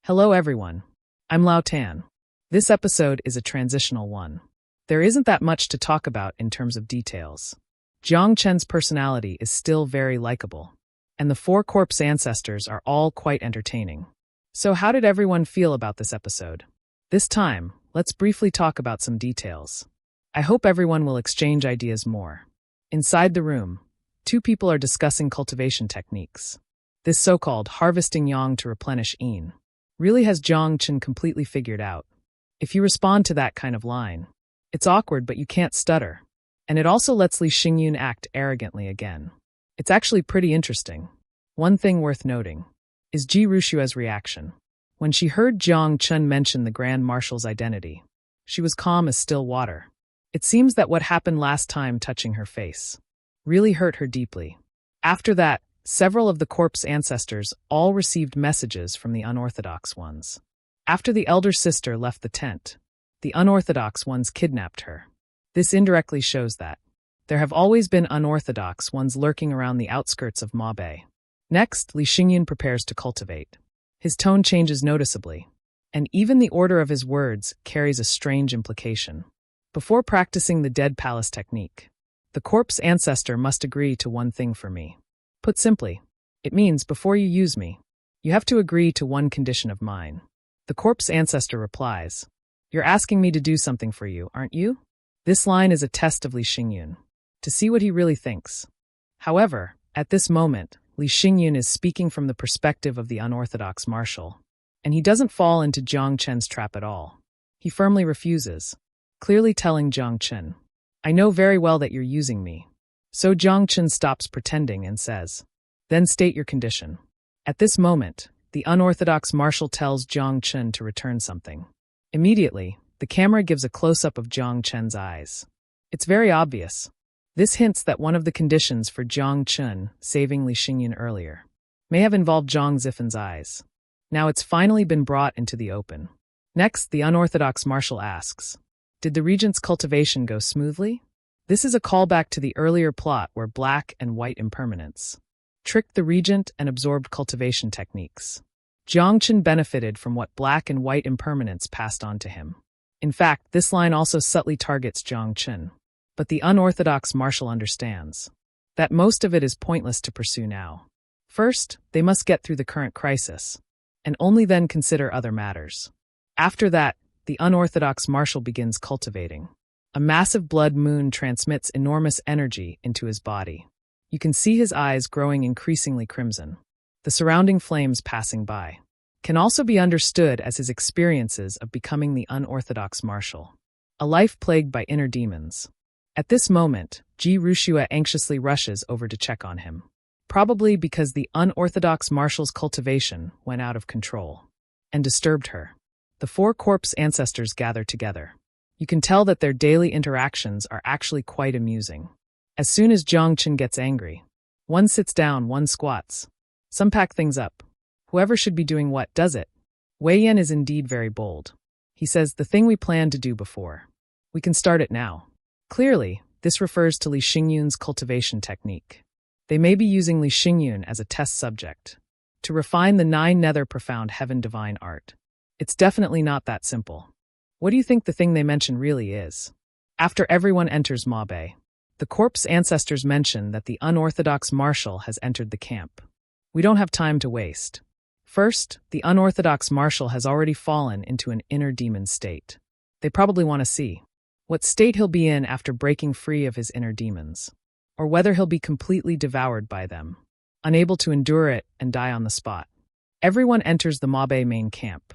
Hello everyone. I'm Lao Tan. This episode is a transitional one. There isn't that much to talk about in terms of details. Jiang Chen's personality is still very likable, and the four corpse ancestors are all quite entertaining. So how did everyone feel about this episode? This time, let's briefly talk about some details. I hope everyone will exchange ideas more. Inside the room, two people are discussing cultivation techniques. This so-called harvesting yang to replenish yin really has Jiang Chen completely figured out. If you respond to that kind of line, it's awkward but you can't stutter. And it also lets Li Xingyun act arrogantly again. It's actually pretty interesting. One thing worth noting is Ji Rushua's reaction. When she heard Jiang Chen mention the Grand Marshal's identity, she was calm as still water. It seems that what happened last time touching her face really hurt her deeply. After that, several of the corpse ancestors all received messages from the unorthodox ones. After the elder sister left the tent, the unorthodox ones kidnapped her. This indirectly shows that there have always been unorthodox ones lurking around the outskirts of Mabe. Next, Li Xingyun prepares to cultivate. His tone changes noticeably, and even the order of his words carries a strange implication. Before practicing the Dead Palace technique, the corpse ancestor must agree to one thing for me. Put simply, it means before you use me, you have to agree to one condition of mine. The corpse ancestor replies, "You're asking me to do something for you, aren't you?" This line is a test of Li Xingyun, to see what he really thinks. However, at this moment, Li Xingyun is speaking from the perspective of the unorthodox marshal, and he doesn't fall into Jiang Chen's trap at all. He firmly refuses, clearly telling Jiang Chen, "I know very well that you're using me." So Jiang Chen stops pretending and says, "Then state your condition." At this moment, the unorthodox marshal tells Jiang Chen to return something. Immediately, the camera gives a close-up of Jiang Chen's eyes. It's very obvious. This hints that one of the conditions for Jiang Chen saving Li Xingyun earlier may have involved Zhang Zifen's eyes. Now it's finally been brought into the open. Next, the unorthodox marshal asks, "Did the regent's cultivation go smoothly?" This is a callback to the earlier plot where black and white impermanence tricked the regent and absorbed cultivation techniques. Jiang Chen benefited from what black and white impermanence passed on to him. In fact, this line also subtly targets Jiang Chen. But the unorthodox marshal understands that most of it is pointless to pursue now. First, they must get through the current crisis, and only then consider other matters. After that, the unorthodox marshal begins cultivating. A massive blood moon transmits enormous energy into his body. You can see his eyes growing increasingly crimson. The surrounding flames passing by can also be understood as his experiences of becoming the unorthodox marshal, a life plagued by inner demons. At this moment, Ji Rushua anxiously rushes over to check on him, probably because the unorthodox marshal's cultivation went out of control and disturbed her. The four corpse ancestors gather together. You can tell that their daily interactions are actually quite amusing. As soon as Jiang Chen gets angry, one sits down, one squats. Some pack things up. Whoever should be doing what does it. Wei Yan is indeed very bold. He says, "The thing we planned to do before. We can start it now." Clearly, this refers to Li Xingyun's cultivation technique. They may be using Li Xingyun as a test subject to refine the 9 nether profound heaven divine art. It's definitely not that simple. What do you think the thing they mention really is? After everyone enters Mabe, the corpse ancestors mention that the unorthodox marshal has entered the camp. We don't have time to waste. First, the unorthodox marshal has already fallen into an inner demon state. They probably want to see what state he'll be in after breaking free of his inner demons, or whether he'll be completely devoured by them, unable to endure it and die on the spot. Everyone enters the Mabe main camp.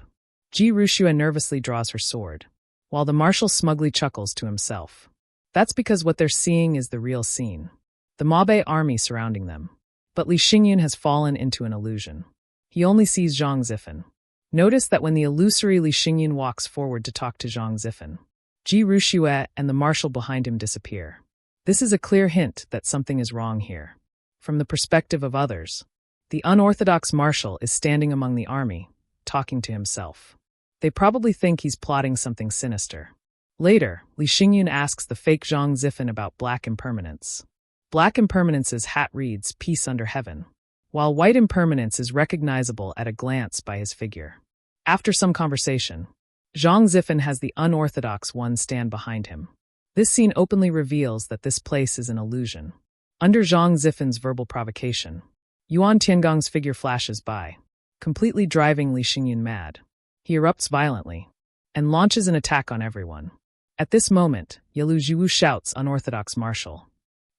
Ji Rushua nervously draws her sword, while the marshal smugly chuckles to himself. That's because what they're seeing is the real scene, the Mabe army surrounding them. But Li Xingyun has fallen into an illusion. He only sees Zhang Zifen. Notice that when the illusory Li Xingyun walks forward to talk to Zhang Zifen, Ji Rushua and the marshal behind him disappear. This is a clear hint that something is wrong here. From the perspective of others, the unorthodox marshal is standing among the army, talking to himself. They probably think he's plotting something sinister. Later, Li Xingyun asks the fake Zhang Zifen about black impermanence. Black impermanence's hat reads "Peace under heaven," while white impermanence is recognizable at a glance by his figure. After some conversation, Zhang Zifen has the unorthodox one stand behind him. This scene openly reveals that this place is an illusion. Under Zhang Zifen's verbal provocation, Yuan Tiangong's figure flashes by, completely driving Li Xingyun mad. He erupts violently and launches an attack on everyone. At this moment, Yalu Jiwu shouts unorthodox martial.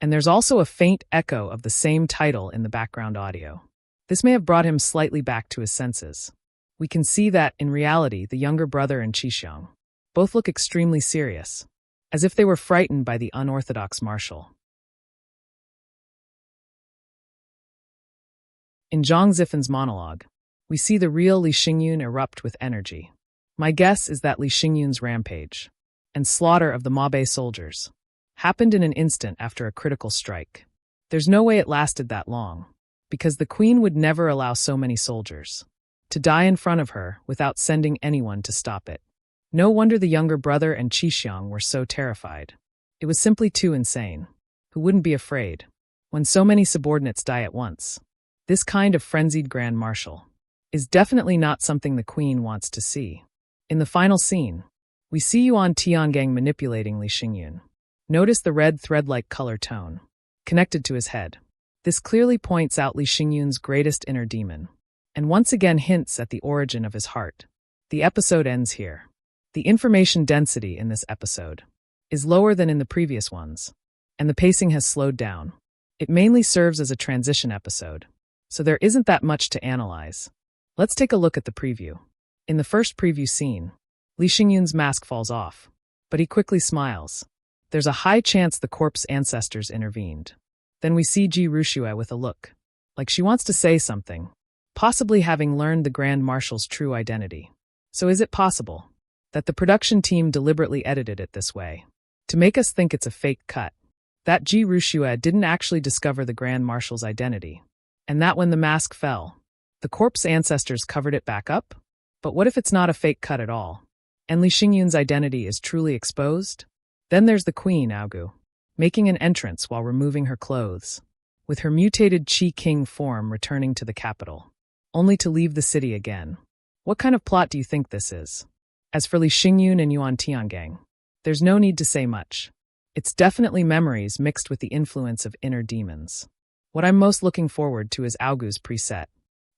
And there's also a faint echo of the same title in the background audio. This may have brought him slightly back to his senses. We can see that, in reality, the younger brother and Qixiang both look extremely serious, as if they were frightened by the unorthodox martial. In Zhang Zifen's monologue, we see the real Li Xingyun erupt with energy. My guess is that Li Xingyun's rampage and slaughter of the Mabe soldiers happened in an instant after a critical strike. There's no way it lasted that long, because the queen would never allow so many soldiers to die in front of her without sending anyone to stop it. No wonder the younger brother and Qixiang were so terrified. It was simply too insane. Who wouldn't be afraid when so many subordinates die at once? This kind of frenzied grand marshal is definitely not something the queen wants to see. In the final scene, we see Yuan Tiangong manipulating Li Xingyun. Notice the red thread-like color tone connected to his head. This clearly points out Li Xingyun's greatest inner demon, and once again hints at the origin of his heart. The episode ends here. The information density in this episode is lower than in the previous ones, and the pacing has slowed down. It mainly serves as a transition episode, so there isn't that much to analyze. Let's take a look at the preview. In the first preview scene, Li Xingyun's mask falls off, but he quickly smiles. There's a high chance the corpse ancestors intervened. Then we see Ji Rushue with a look, like she wants to say something, possibly having learned the Grand Marshal's true identity. So is it possible that the production team deliberately edited it this way, to make us think it's a fake cut? That Ji Rushue didn't actually discover the Grand Marshal's identity, and that when the mask fell, the corpse ancestors covered it back up? But what if it's not a fake cut at all, and Li Xingyun's identity is truly exposed? Then there's the Queen, Aogu, making an entrance while removing her clothes, with her mutated Qi King form returning to the capital, only to leave the city again. What kind of plot do you think this is? As for Li Xingyun and Yuan Tiangong, there's no need to say much. It's definitely memories mixed with the influence of inner demons. What I'm most looking forward to is Aogu's preset.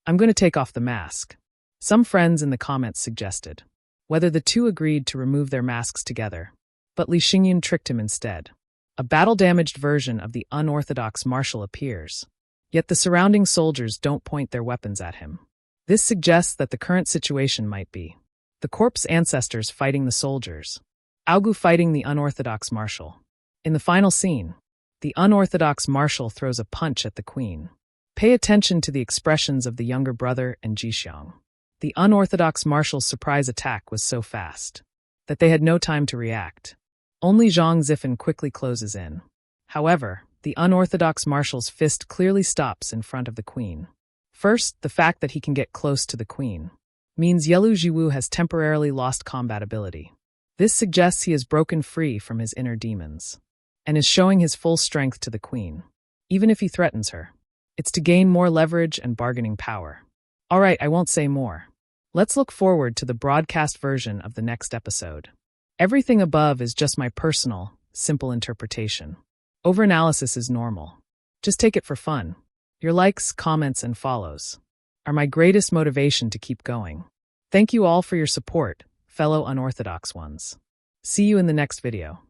I'm going to take off the mask. Some friends in the comments suggested whether the two agreed to remove their masks together, but Li Xingyun tricked him instead. A battle-damaged version of the unorthodox marshal appears, yet the surrounding soldiers don't point their weapons at him. This suggests that the current situation might be the corpse ancestors fighting the soldiers, Aogu fighting the unorthodox marshal. In the final scene, the unorthodox marshal throws a punch at the queen. Pay attention to the expressions of the younger brother and Jixiang. The unorthodox marshal's surprise attack was so fast that they had no time to react. Only Zhang Zifen quickly closes in. However, the unorthodox marshal's fist clearly stops in front of the queen. First, the fact that he can get close to the queen means Yelu Jiwu has temporarily lost combat ability. This suggests he has broken free from his inner demons and is showing his full strength to the queen. Even if he threatens her, it's to gain more leverage and bargaining power. All right, I won't say more. Let's look forward to the broadcast version of the next episode. Everything above is just my personal, simple interpretation. Overanalysis is normal. Just take it for fun. Your likes, comments, and follows are my greatest motivation to keep going. Thank you all for your support, fellow unorthodox ones. See you in the next video.